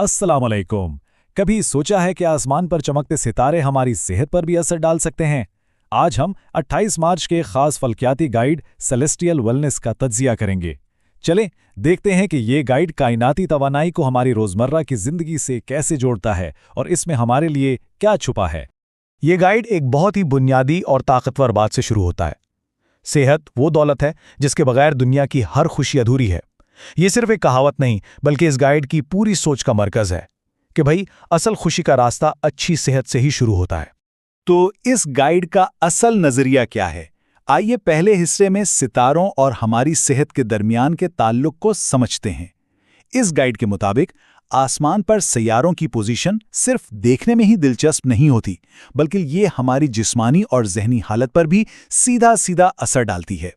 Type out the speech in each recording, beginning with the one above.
अस्सलाम वालेकुम। कभी सोचा है कि आसमान पर चमकते सितारे हमारी सेहत पर भी असर डाल सकते हैं? आज हम 28 मार्च के खास फल्कियाती गाइड सेलेस्टियल वेलनेस का तज्जिया करेंगे। चलें देखते हैं कि ये गाइड कायनाती तवानाई को हमारी रोजमर्रा की जिंदगी से कैसे जोड़ता है और इसमें हमारे लिए क्या छुपा है। ये गाइड एक बहुत ही बुनियादी और ताकतवर बात से शुरू होता है। सेहत वो दौलत है जिसके बगैर दुनिया की हर खुशी अधूरी है। ये सिर्फ एक कहावत नहीं, बल्कि इस गाइड की पूरी सोच का मरकज है कि भाई असल खुशी का रास्ता अच्छी सेहत से ही शुरू होता है। तो इस गाइड का असल नजरिया क्या है? आइए पहले हिस्से में सितारों और हमारी सेहत के दरमियान के ताल्लुक को समझते हैं। इस गाइड के मुताबिक आसमान पर सैयारों की पोजीशन सिर्फ देखने में ही दिलचस्प नहीं होती, बल्कि ये हमारी जिस्मानी और जहनी हालत पर भी सीधा सीधा असर डालती है।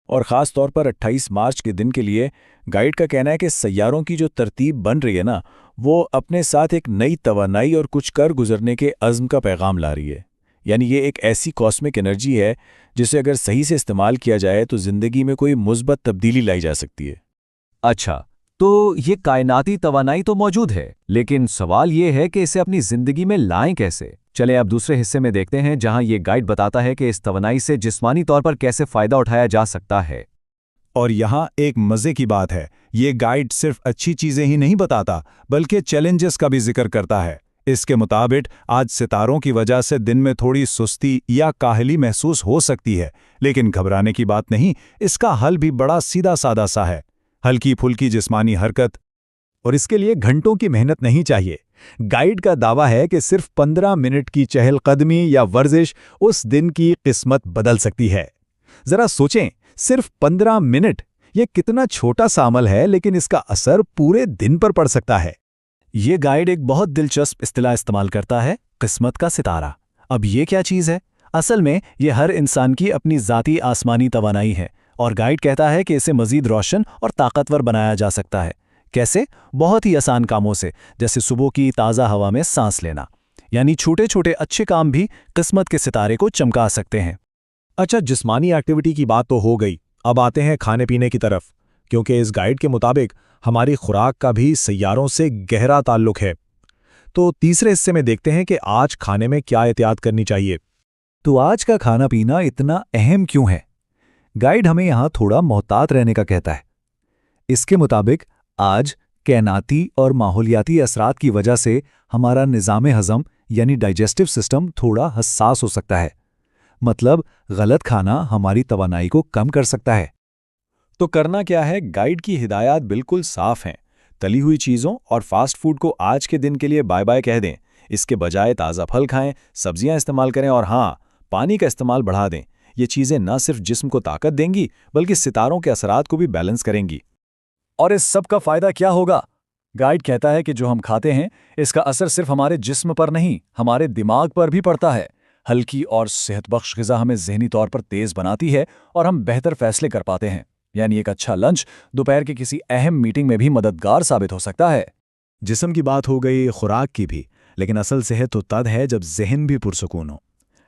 और ख़ास तौर पर 28 मार्च के दिन के लिए गाइड का कहना है कि सैयारों की जो तरतीब बन रही है ना, वो अपने साथ एक नई तवानाई और कुछ कर गुजरने के अज़्म का पैगाम ला रही है। यानी ये एक ऐसी कॉस्मिक एनर्जी है जिसे अगर सही से इस्तेमाल किया जाए तो ज़िंदगी में कोई मुस्बत तब्दीली लाई जा सकती है। अच्छा, तो ये कायनाती तवानाई तो मौजूद है, लेकिन सवाल ये है कि इसे अपनी जिंदगी में लाएं कैसे। चलें अब दूसरे हिस्से में देखते हैं, जहां ये गाइड बताता है कि इस तवानाई से जिस्मानी तौर पर कैसे फायदा उठाया जा सकता है। और यहाँ एक मज़े की बात है, ये गाइड सिर्फ अच्छी चीज़ें ही नहीं बताता, बल्कि चैलेंजेस का भी जिक्र करता है। इसके मुताबिक आज सितारों की वजह से दिन में थोड़ी सुस्ती या काहली महसूस हो सकती है, लेकिन घबराने की बात नहीं। इसका हल भी बड़ा सीधा सादा सा है, हल्की फुल्की जिस्मानी हरकत। और इसके लिए घंटों की मेहनत नहीं चाहिए। गाइड का दावा है कि सिर्फ 15 मिनट की चहलकदमी या वर्जिश उस दिन की किस्मत बदल सकती है। जरा सोचें, सिर्फ 15 मिनट, ये कितना छोटा सा अमल है, लेकिन इसका असर पूरे दिन पर पड़ सकता है। ये गाइड एक बहुत दिलचस्प इस्तिलाह इस्तेमाल करता है, किस्मत का सितारा। अब ये क्या चीज़ है? असल में ये हर इंसान की अपनी ज़ाती आसमानी तवानाई है, और गाइड कहता है कि इसे मज़ीद रोशन और ताकतवर बनाया जा सकता है। कैसे? बहुत ही आसान कामों से, जैसे सुबह की ताज़ा हवा में सांस लेना। यानी छोटे छोटे अच्छे काम भी किस्मत के सितारे को चमका सकते हैं। अच्छा, जिस्मानी एक्टिविटी की बात तो हो गई, अब आते हैं खाने पीने की तरफ, क्योंकि इस गाइड के मुताबिक हमारी खुराक का भी सैयारों से गहरा ताल्लुक है। तो तीसरे हिस्से में देखते हैं कि आज खाने में क्या एहतियात करनी चाहिए। तो आज का खाना पीना इतना अहम क्यों है? गाइड हमें यहाँ थोड़ा मोहतात रहने का कहता है। इसके मुताबिक आज कैनाती और माहौलियाती असरात की वजह से हमारा निज़ाम हज़म यानी डाइजेस्टिव सिस्टम थोड़ा हसास हो सकता है। मतलब गलत खाना हमारी तवानाई को कम कर सकता है। तो करना क्या है? गाइड की हिदायत बिल्कुल साफ हैं। तली हुई चीज़ों और फास्ट फूड को आज के दिन के लिए बाय बाय कह दें। इसके बजाय ताज़ा फल खाएं, सब्जियां इस्तेमाल करें और हाँ, पानी का इस्तेमाल बढ़ा दें। ये चीज़ें न सिर्फ जिस्म को ताकत देंगी, बल्कि सितारों के असरात को भी बैलेंस करेंगी। और इस सब का फ़ायदा क्या होगा? गाइड कहता है कि जो हम खाते हैं, इसका असर सिर्फ हमारे जिस्म पर नहीं, हमारे दिमाग पर भी पड़ता है। हल्की और सेहतबख्श ग़िज़ा हमें ज़हनी तौर पर तेज़ बनाती है और हम बेहतर फैसले कर पाते हैं। यानी एक अच्छा लंच दोपहर की किसी अहम मीटिंग में भी मददगार साबित हो सकता है। जिस्म की बात हो गई, खुराक की भी, लेकिन असल सेहत तो तद है जब जहन भी पुरसकून हो।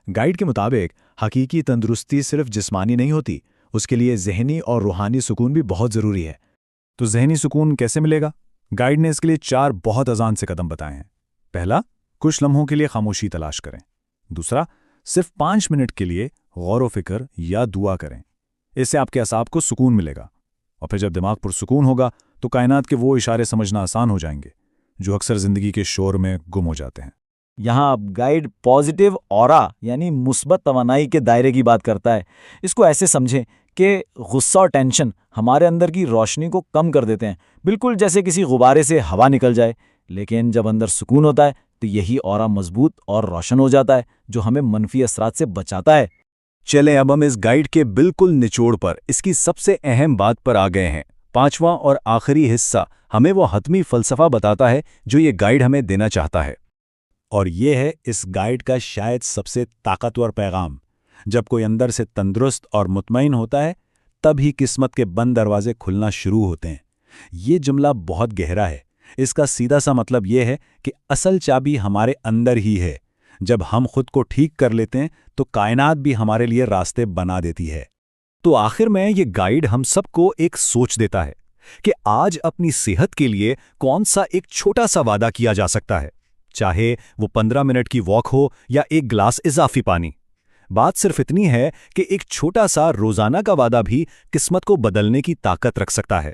गाइड के मुताबिक हकीकी तंदुरुस्ती सिर्फ जिस्मानी नहीं होती, उसके लिए जहनी और रूहानी सुकून भी बहुत ज़रूरी है। तो जहनी सुकून कैसे मिलेगा? गाइड ने इसके लिए 4 बहुत आसान से कदम बताए हैं। पहला, कुछ लम्हों के लिए खामोशी तलाश करें। दूसरा, सिर्फ 5 मिनट के लिए गौर व फिक्र या दुआ करें। इससे आपके असाब को सुकून मिलेगा। और फिर जब दिमाग पुरसुकून होगा तो कायनात के वो इशारे समझना आसान हो जाएंगे जो अक्सर ज़िंदगी के शोर में गुम हो जाते हैं। यहाँ अब गाइड पॉजिटिव ऑरा यानी मुस्बत तवानाई के दायरे की बात करता है। इसको ऐसे समझें कि गुस्सा और टेंशन हमारे अंदर की रोशनी को कम कर देते हैं, बिल्कुल जैसे किसी गुब्बारे से हवा निकल जाए। लेकिन जब अंदर सुकून होता है तो यही ऑरा मजबूत और रोशन हो जाता है, जो हमें मनफी असरात से बचाता है। चलें अब हम इस गाइड के बिल्कुल निचोड़ पर, इसकी सबसे अहम बात पर आ गए हैं। 5वां और आखिरी हिस्सा हमें वो हतमी फ़लसफ़ा बताता है जो ये गाइड हमें देना चाहता है। और ये है इस गाइड का शायद सबसे ताकतवर पैगाम। जब कोई अंदर से तंदुरुस्त और मुतमईन होता है, तब ही किस्मत के बंद दरवाजे खुलना शुरू होते हैं। ये जुमला बहुत गहरा है। इसका सीधा सा मतलब ये है कि असल चाबी हमारे अंदर ही है। जब हम खुद को ठीक कर लेते हैं तो कायनात भी हमारे लिए रास्ते बना देती है। तो आखिर में ये गाइड हम सबको एक सोच देता है کہ آج اپنی صحت کے لیے کون سا ایک چھوٹا سا وعدہ کیا جا سکتا ہے، چاہے وہ 15 منٹ کی واک ہو یا ایک گلاس اضافی پانی۔ بات صرف اتنی ہے کہ ایک چھوٹا سا روزانہ کا وعدہ بھی قسمت کو بدلنے کی طاقت رکھ سکتا ہے۔